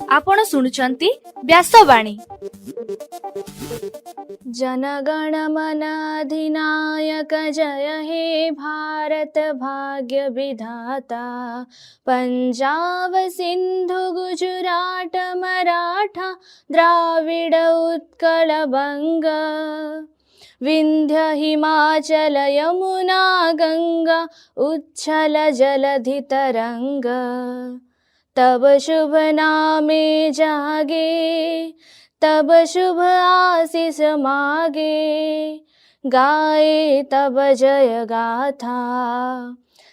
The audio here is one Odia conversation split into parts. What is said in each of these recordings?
आपण शुणुचंती व्यासवाणी। जनगण मन अधिनायक जय हे भारत भाग्य विधाता। पंजाब सिंधु गुजरात मराठा द्राविड उत्कल बंग। विंध्य हिमाचल यमुना गंगा उच्छल जलधि तरंग। तब शुभ नामे जागे तब शुभ आशीष मागे। गाए तब जय गाथा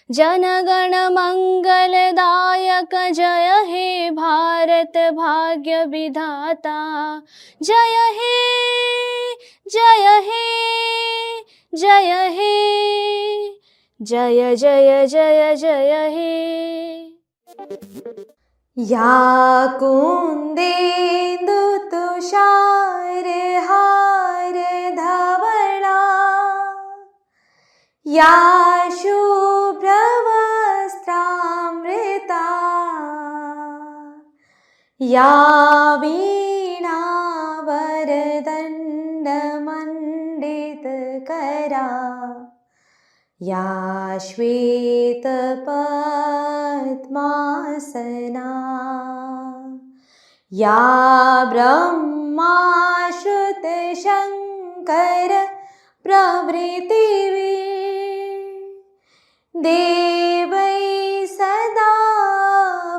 जनगण मंगलदायक जय हे भारत भाग्य विधाता। जय हे जय हे जय हे जय जय जय जय हे। या कुंदेन्दु तुषार हार धवला। या शुभ्र वस्त्रामृता। या वीणा वरदंड मंडित करा। या श्वेत पद्मासना। या ब्रह्माश्रुत शंकर प्रभृति देवै सदा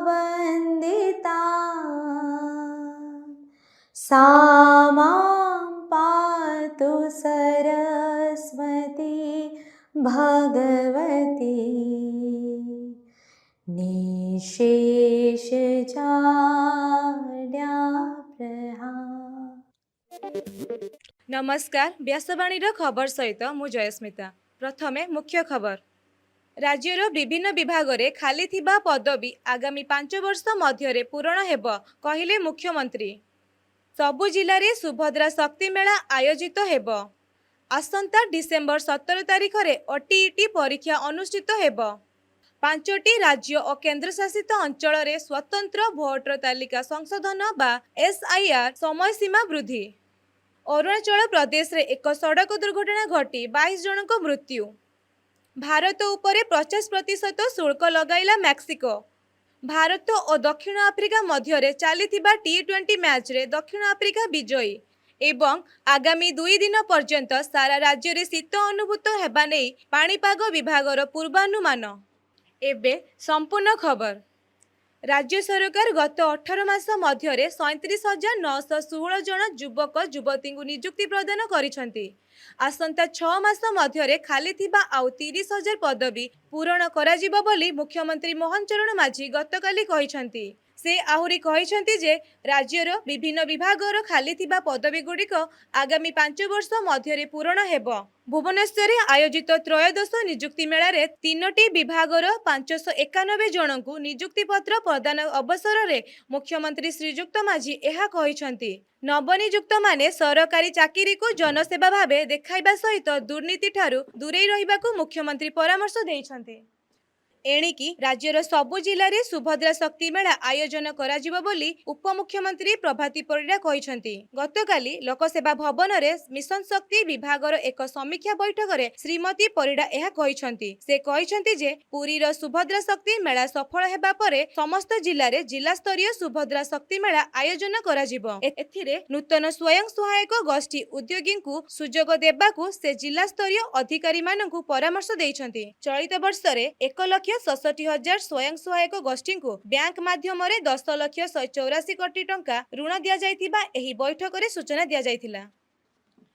वंदिता। सा मां पातु सरस्वती भगवती। निशेष नमस्कार व्यासवाणीर खबर सहित मु जयस्मिता। प्रथमे मुख्य खबर। राज्यर विभिन्न विभाग रे खाली थिबा पदवी आगामी 5 वर्ष मध्य पूरण हेब कहिले मुख्यमंत्री। सबु जिले में सुभद्रा शक्ति मेला आयोजित हेब। आसंता डिसेम्बर 17 तारिख रे ओटीईटी परीक्षा अनुष्ठित हेब। 5टी राज्य और केन्द्रशासित अंचल रे स्वतंत्र भोटर तालिका संशोधन बा एसआईआर समय सीमा वृद्धि। अरुणाचल प्रदेश रे एक सड़क दुर्घटना घटी 22 जनक मृत्यु। भारत उपरे 50% शुल्क लगाइला मैक्सिको। भारत और दक्षिण आफ्रिका मध्य चली टी20 मैच रे दक्षिण आफ्रिका विजयी एवं आगामी 2 दिन पर्यंत सारा राज्य रे शीत अनुभूत हेबा नै पाणीपाग विभागर पूर्वानुमान। एबे संपूर्ण खबर। राज्य सरकार गत 18 मास मध्य 37,916 जन युवक युवती नियुक्ति प्रदान करिसेंति। आसंता 6 मास मध्य खाली थिबा आउ 30,000 पदवी पूरण कराजिबो बोली मुख्यमंत्री मोहन चरण माझी गतकाली कहिसेंति। से आहुरी कहिसेंति जे राज्यर विभिन्न विभागर खाली थिबा पदवी गुड़िक आगामी 5 वर्ष मध्य पूरण हेब। भुवनेश्वर आयोजित त्रयोदश नियुक्ति मेला 3टी विभागर 591 जन को नियुक्ति पत्र प्रदान अवसर में मुख्यमंत्री श्रीजुक्त माझी यह कहिसेंति। नवनियुक्त माने सरकारी चाकरी को जनसेवा भावे देखाइबा सहित दुर्नीति ठारू दूरेई रहिबाकू मुख्यमंत्री परामर्श देइछन्ति। एणिकी राज्यर सबु जिले में सुभद्रा शक्ति मेला आयोजन कराजिबो बोली उपमुख्यमंत्री प्रभाती परिड़ा कहिसेंति। गतकाली लोकसेवा भवन में मिशन शक्ति विभागर एक समीक्षा बैठक में श्रीमती परिड़ा यह कहिसेंति। से कहिसेंति जे पुरीर सुभद्रा शक्ति मेला सफल हेबा परे समस्त जिले में जिला स्तरीय सुभद्रा शक्ति मेला आयोजन कराजिबो। एथिरे नूतन स्वयं सहायक गोष्ठी उद्योगी को सुजोग देबाकू से जिला स्तरीय अधिकारी मानकू परामर्श देइछन्ति। चलित वर्ष रे 1,67,000 स्वयं सहायक गोष्ठी को बैंक माध्यम 10,184 कोटी टंका ऋण दिया जाइतिबा एही बैठक रे सूचना दिया जाइतिला।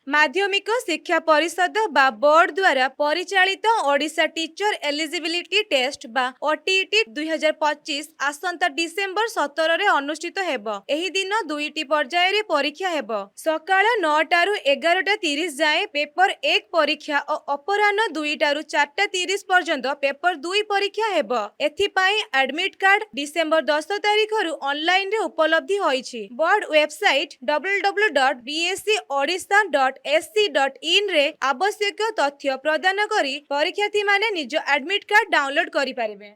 माध्यमिक शिक्षा परिषद बा बोर्ड द्वारा परिचालित ओडिशा टीचर एलिजिबिलिटी टेस्ट बा ओटीईटी 2025 आसंता डिसेम्बर 17 रे अनुष्ठित हेब। एही दिन 2टी पर्याय रे परीक्षा हेब। सकाळ 9 टारू 11:30 जाए पेपर 1 परीक्षा और अपराह्न 2 टारू 4:30 पर्यंत पेपर 2 परीक्षा हेब। एथिपाई एडमिट कार्ड डिसेम्बर 10 तारिख रु ऑनलाइन रे उपलब्धि होईछि। बोर्ड वेबसाइट www.bscodisha.ac www.sc.in ରେ ଆବଶ୍ୟକ ତଥ୍ୟ ପ୍ରଦାନ କରି ପରୀକ୍ଷାର୍ଥୀମାନେ ନିଜ ଆଡମିଟ୍ କାର୍ଡ ଡାଉନଲୋଡ୍ କରିପାରିବେ।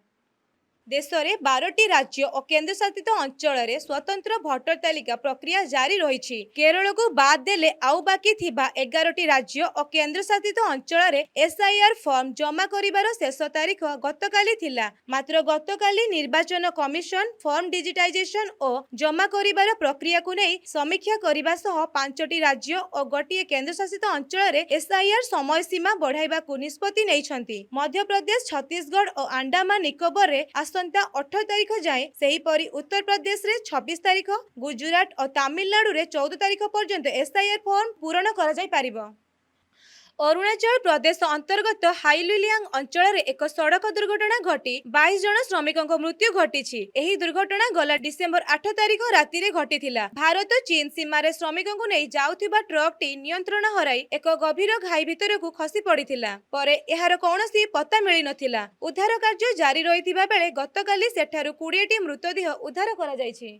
ଦେଶରେ 12ଟି ରାଜ୍ୟ ଓ କେନ୍ଦ୍ରଶାସିତ ଅଞ୍ଚଳରେ ସ୍ୱତନ୍ତ୍ର ଭୋଟର ତାଲିକା ପ୍ରକ୍ରିୟା ଜାରି ରହିଛି। କେରଳକୁ ବାଦ୍ ଦେଲେ ଆଉ ବାକି ଥିବା 11ଟି ରାଜ୍ୟ ଓ କେନ୍ଦ୍ରଶାସିତ ଅଞ୍ଚଳରେ SIR ଫର୍ମ ଜମା କରିବାର ଶେଷ ତାରିଖ ଗତକାଲି ଥିଲା। ମାତ୍ର ଗତକାଲି ନିର୍ବାଚନ କମିଶନ ଫର୍ମ ଡିଜିଟାଇଜେସନ ଓ ଜମା କରିବାର ପ୍ରକ୍ରିୟାକୁ ନେଇ ସମୀକ୍ଷା କରିବା ସହ 5ଟି ରାଜ୍ୟ ଓ ଗୋଟିଏ କେନ୍ଦ୍ରଶାସିତ ଅଞ୍ଚଳରେ SIR ସମୟସୀମା ବଢ଼ାଇବାକୁ ନିଷ୍ପତ୍ତି ନେଇଛନ୍ତି। ମଧ୍ୟପ୍ରଦେଶ, ଛତିଶଗଡ଼ ଓ ଆଣ୍ଡାମାନ ନିକୋବରରେ ଆସନ୍ତା 18 ତାରିଖ ଯାଏଁ, ସେହିପରି ଉତ୍ତରପ୍ରଦେଶରେ 26 ତାରିଖ, ଗୁଜୁରାଟ ଓ ତାମିଲନାଡୁରେ 14 ତାରିଖ ପର୍ଯ୍ୟନ୍ତ SIR ଫର୍ମ ପୂରଣ କରାଯାଇପାରିବ। ଅରୁଣାଚଳ ପ୍ରଦେଶ ଅନ୍ତର୍ଗତ ହାଇଲୁଲିଆଙ୍ଗ ଅଞ୍ଚଳରେ ଏକ ସଡ଼କ ଦୁର୍ଘଟଣା ଘଟି 22 ଜଣ ଶ୍ରମିକଙ୍କ ମୃତ୍ୟୁ ଘଟିଛି। ଏହି ଦୁର୍ଘଟଣା ଗଲା ଡିସେମ୍ବର 8 ତାରିଖ ରାତିରେ ଘଟିଥିଲା। ଭାରତ ଚୀନ ସୀମାରେ ଶ୍ରମିକଙ୍କୁ ନେଇ ଯାଉଥିବା ଟ୍ରକଟି ନିୟନ୍ତ୍ରଣ ହରାଇ ଏକ ଗଭୀର ଘାଇ ଭିତରକୁ ଖସି ପଡ଼ିଥିଲା। ପରେ ଏହାର କୌଣସି ପତ୍ତା ମିଳିନଥିଲା। ଉଦ୍ଧାର କାର୍ଯ୍ୟ ଜାରି ରହିଥିବା ବେଳେ ଗତକାଲି ସେଠାରୁ 20ଟି ମୃତଦେହ ଉଦ୍ଧାର କରାଯାଇଛି।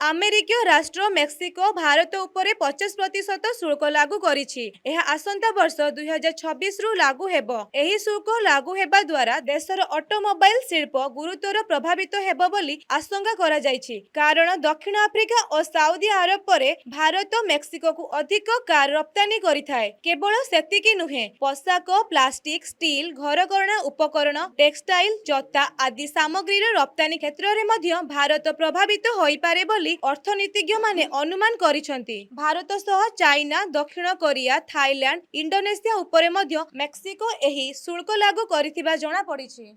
ଆମେରିକୀୟ ରାଷ୍ଟ୍ର ମେକ୍ସିକୋ ଭାରତ ଉପରେ 50% ଶୁଳ୍କ ଲାଗୁ କରିଛି। ଏହା ଆସନ୍ତା ବର୍ଷ 2026ରୁ ଲାଗୁ ହେବ। ଏହି ଶୁଳ୍କ ଲାଗୁ ହେବା ଦ୍ୱାରା ଦେଶର ଅଟୋମୋବାଇଲ ଶିଳ୍ପ ଗୁରୁତର ପ୍ରଭାବିତ ହେବ ବୋଲି ଆଶଙ୍କା କରାଯାଇଛି। କାରଣ ଦକ୍ଷିଣ ଆଫ୍ରିକା ଓ ସାଉଦି ଆରବ ପରେ ଭାରତ ମେକ୍ସିକୋକୁ ଅଧିକ କାର ରପ୍ତାନି କରିଥାଏ। କେବଳ ସେତିକି ନୁହେଁ, ପୋଷାକ, ପ୍ଲାଷ୍ଟିକ, ଷ୍ଟିଲ, ଘରକରଣା ଉପକରଣ, ଟେକ୍ସଟାଇଲ, ଜୋତା ଆଦି ସାମଗ୍ରୀର ରପ୍ତାନି କ୍ଷେତ୍ରରେ ମଧ୍ୟ ଭାରତ ପ୍ରଭାବିତ ହୋଇପାରେ ବୋଲି ଅର୍ଥନୀତିଜ୍ଞମାନେ ଅନୁମାନ କରିଛନ୍ତି। ଭାରତ ସହ ଚାଇନା, ଦକ୍ଷିଣ କୋରିଆ, ଥାଇଲାଣ୍ଡ, ଇଣ୍ଡୋନେସିଆ ଉପରେ ମଧ୍ୟ ମେକ୍ସିକୋ ଏହି ଶୁଳ୍କ ଲାଗୁ କରିଥିବା ଜଣାପଡ଼ିଛି।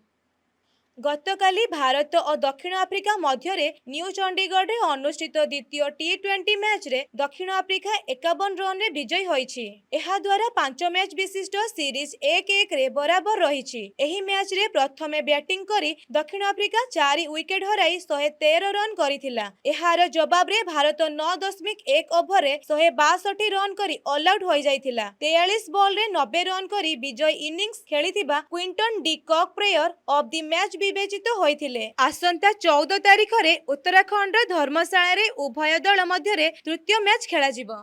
ଗତକାଲି ଭାରତ ଓ ଦକ୍ଷିଣ ଆଫ୍ରିକା ମଧ୍ୟରେ ନ୍ୟୁ ଚଣ୍ଡିଗଡ଼ରେ ଅନୁଷ୍ଠିତ ଦ୍ୱିତୀୟ T20 ମ୍ୟାଚରେ ଦକ୍ଷିଣ ଆଫ୍ରିକା 51 ରନରେ ବିଜୟୀ ହୋଇଛି। ଏହାଦ୍ୱାରା 5 ମ୍ୟାଚ୍ ବିଶିଷ୍ଟ ସିରିଜ୍ 1-1ରେ ବରାବର ରହିଛି। ଏହି ମ୍ୟାଚରେ ପ୍ରଥମେ ବ୍ୟାଟିଂ କରି ଦକ୍ଷିଣ ଆଫ୍ରିକା 4 ୱିକେଟ୍ ହରାଇ 113 ରନ୍ କରିଥିଲା। ଏହାର ଜବାବରେ ଭାରତ 9.1 ଓଭରରେ 162 ରନ୍ କରି ଅଲ୍ ଆଉଟ୍ ହୋଇଯାଇଥିଲା। 43 ବଲରେ 90 ରନ୍ କରି ବିଜୟୀ ଇନିଂସ ଖେଳିଥିବା Quinton de Kock player of the match ବିବେଚିତ ହୋଇଥିଲେ। ଆସନ୍ତା 14 ତାରିଖରେ ଉତ୍ତରାଖଣ୍ଡର ଧର୍ମଶାଳାରେ ଉଭୟ ଦଳ ମଧ୍ୟରେ ତୃତୀୟ ମ୍ୟାଚ୍ ଖେଳାଯିବ।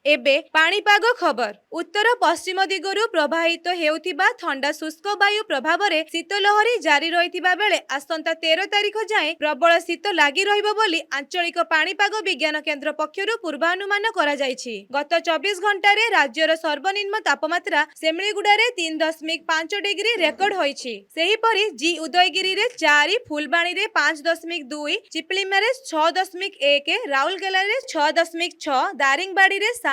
ଏବେ ପାଣିପାଗ ଖବର। ଉତ୍ତର ପଶ୍ଚିମ ଦିଗରୁ ପ୍ରବାହିତ ହେଉଥିବା ଥଣ୍ଡା ଶୁଷ୍କ ବାୟୁ ପ୍ରଭାବରେ ଶୀତଲହରୀ ଜାରି ରହିଥିବା ବେଳେ ଆସନ୍ତା 13 ତାରିଖ ଯାଏଁ ପ୍ରବଳ ଶୀତ ଲାଗି ରହିବ ବୋଲି ଆଞ୍ଚଳିକ ପାଣିପାଗ ବିଜ୍ଞାନ କେନ୍ଦ୍ର ପକ୍ଷରୁ ପୂର୍ବାନୁମାନ କରାଯାଇଛି। ଗତ 24 ଘଣ୍ଟାରେ ରାଜ୍ୟର ସର୍ବନିମ୍ନ ତାପମାତ୍ରା ସେମିଳିଗୁଡାରେ 3.5 ଡିଗ୍ରୀ ରେକର୍ଡ ହୋଇଛି। ସେହିପରି ଜି ଉଦୟଗିରିରେ 4, ଫୁଲବାଣୀରେ 5.2, ଚିପଳିମାରେ 6.1, ରାଉରକେଲାରେ 6.6, ଦାରିଙ୍ଗବାଡିରେ 7,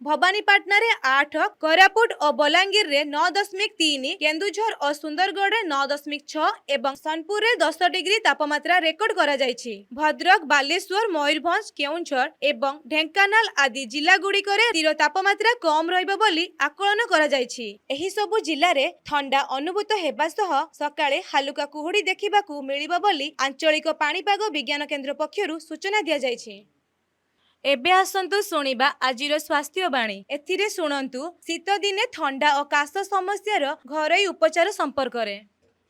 ଭବାନୀପାଟଣାରେ 8, କୋରାପୁଟ ଓ ବଲାଙ୍ଗୀରରେ 9.3, କେନ୍ଦୁଝର ଓ ସୁନ୍ଦରଗଡ଼ରେ 9.6 ଏବଂ ସୋନପୁରରେ 10 ଡିଗ୍ରୀ ତାପମାତ୍ରା ରେକର୍ଡ କରାଯାଇଛି। ଭଦ୍ରକ, ବାଲେଶ୍ୱର, ମୟୂରଭଞ୍ଜ, କେଉଁଝର ଏବଂ ଢେଙ୍କାନାଳ ଆଦି ଜିଲ୍ଲାଗୁଡ଼ିକରେ ରାତିର ତାପମାତ୍ରା କମ୍ ରହିବ ବୋଲି ଆକଳନ କରାଯାଇଛି। ଏହି ସବୁ ଜିଲ୍ଲାରେ ଥଣ୍ଡା ଅନୁଭୂତ ହେବା ସହ ସକାଳେ ହାଲୁକା କୁହୁଡ଼ି ଦେଖିବାକୁ ମିଳିବ ବୋଲି ଆଞ୍ଚଳିକ ପାଣିପାଗ ବିଜ୍ଞାନ କେନ୍ଦ୍ର ପକ୍ଷରୁ ସୂଚନା ଦିଆଯାଇଛି। ଏବେ ଆସନ୍ତୁ ଶୁଣିବା ଆଜିର ସ୍ୱାସ୍ଥ୍ୟବାଣୀ। ଏଥିରେ ଶୁଣନ୍ତୁ, ଶୀତ ଦିନେ ଥଣ୍ଡା ଓ କାଶ ସମସ୍ୟାର ଘରୋଇ ଉପଚାର ସମ୍ପର୍କରେ।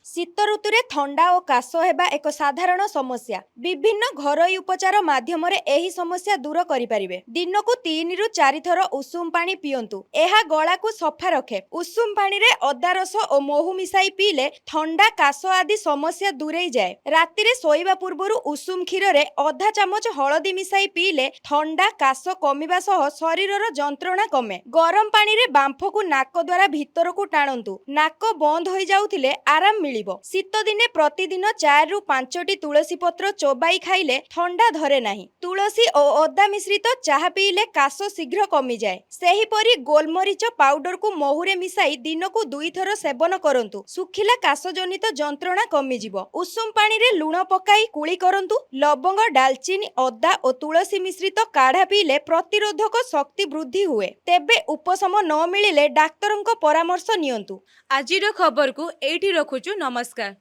ଶୀତ ଋତୁରେ ଥଣ୍ଡା ଓ କାଶ ହେବା ଏକ ସାଧାରଣ ସମସ୍ୟା। ବିଭିନ୍ନ ଘରୋଇ ଉପଚାର ମାଧ୍ୟମରେ ଏହି ସମସ୍ୟା ଦୂର କରିପାରିବେ। ଦିନକୁ 3ରୁ 4 ଥର ଉଷୁମ ପାଣି ପିଅନ୍ତୁ। ଏହା ଗଳାକୁ ସଫା ରଖେ। ଉଷୁମ ପାଣିରେ ଅଦା ରସ ଓ ମହୁ ମିଶାଇ ପିଇଲେ ଥଣ୍ଡା, କାଶ ଆଦି ସମସ୍ୟା ଦୂରେଇ ଯାଏ। ରାତିରେ ଶୋଇବା ପୂର୍ବରୁ ଉଷୁମ କ୍ଷୀରରେ ଅଧା ଚାମଚ ହଳଦୀ ମିଶାଇ ପିଇଲେ ଥଣ୍ଡା, କାଶ କମିବା ସହ ଶରୀରର ଯନ୍ତ୍ରଣା କମେ। ଗରମ ପାଣିରେ ବାମ୍ଫକୁ ନାକ ଦ୍ୱାରା ଭିତରକୁ ଟାଣନ୍ତୁ। ନାକ ବନ୍ଦ ହୋଇଯାଉଥିଲେ ଆରାମ ମିଳିବ। ଶୀତ ଦିନେ ପ୍ରତିଦିନ 4ରୁ 5ଟି ତୁଳସୀ ପତ୍ର ଚୋବାଇ ଖାଇଲେ ଥଣ୍ଡା ଧରେ ନାହିଁ। ତୁଳସୀ ଓ ଅଦା ମିଶ୍ରିତ ଚାହା ପିଇଲେ କାଶ ଶୀଘ୍ର କମିଯାଏ। ସେହିପରି ଗୋଲମରିଚ ପାଉଡରକୁ ମହୁରେ ମିଶାଇ ଦିନକୁ 2 ଥର ସେବନ କରନ୍ତୁ। ଶୁଖିଲା କାଶଜନିତ ଯନ୍ତ୍ରଣା କମିଯିବ। ଉଷୁମ ପାଣିରେ ଲୁଣ ପକାଇ କୁଳି କରନ୍ତୁ। ଲବଙ୍ଗ, ଡାଲଚିନି, ଅଦା ଓ ତୁଳସୀ ମିଶ୍ରିତ କାଢା ପିଇଲେ ପ୍ରତିରୋଧକ ଶକ୍ତି ବୃଦ୍ଧି ହୁଏ। ତେବେ ଉପଶମ ନ ମିଳିଲେ ଡାକ୍ତରଙ୍କ ପରାମର୍ଶ ନିଅନ୍ତୁ। ଆଜିର ଖବରକୁ ଏଇଠି ରଖୁଛୁ। ନମସ୍କାର।